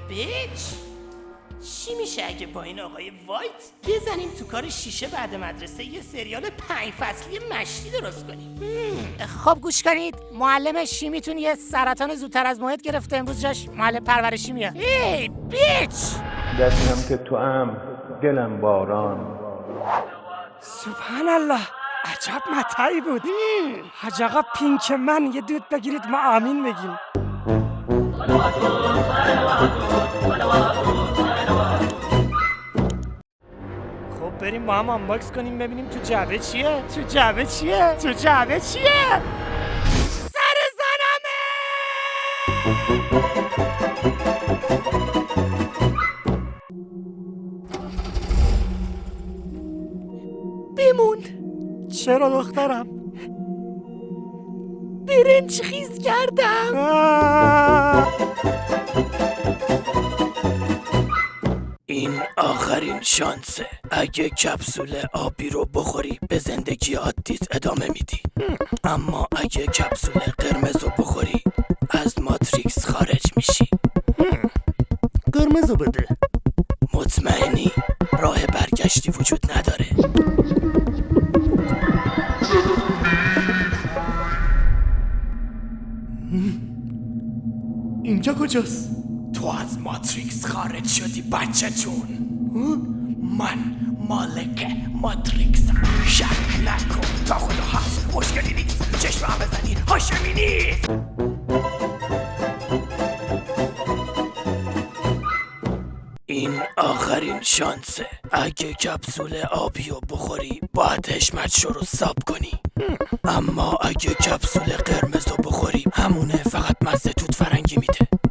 بیچ، چی میشه اگه با این آقای وایت بزنیم تو کار شیشه بعد مدرسه یه سریال 5 فصلی مشتی درست کنیم؟ خب گوش کنید، معلم شیمیتون یه سرطان زودتر از موعد گرفته، امروز جاش معلم پرورشی میاد. بیچ، دستم که تو ام دلم باران. سبحان الله، عجب متعی بود. حاج آقا پینک من یه دود بگیرید ما آمین بگیم. خب بریم با هم آنباکس کنیم ببینیم تو جعبه چیه. سر زنمه! بمون. چرا دخترم؟ برنج خیز کردم. این آخرین شانسه. اگه کپسول آبی رو بخوری به زندگی عادیت ادامه میدی، اما اگه کپسول قرمز رو بخوری از ماتریکس خارج میشی. قرمز رو بده. مطمئنی راه برگشتی وجود نداره؟ اینجا کجاست؟ تو از ماتریکس خارج شدی بچه جون. من مالک ماتریکسم. شک نکن، تا خدا هست، مشکلی نیست. چشم هم بزنی هاشمی نیست. این آخرین شانسه. اگه کپسول آبی رو بخوری باید حشمتشو رو ساب کنی، اما اگه کپسول قرمز رو بخوری همونه، فقط مزه توت فرنگی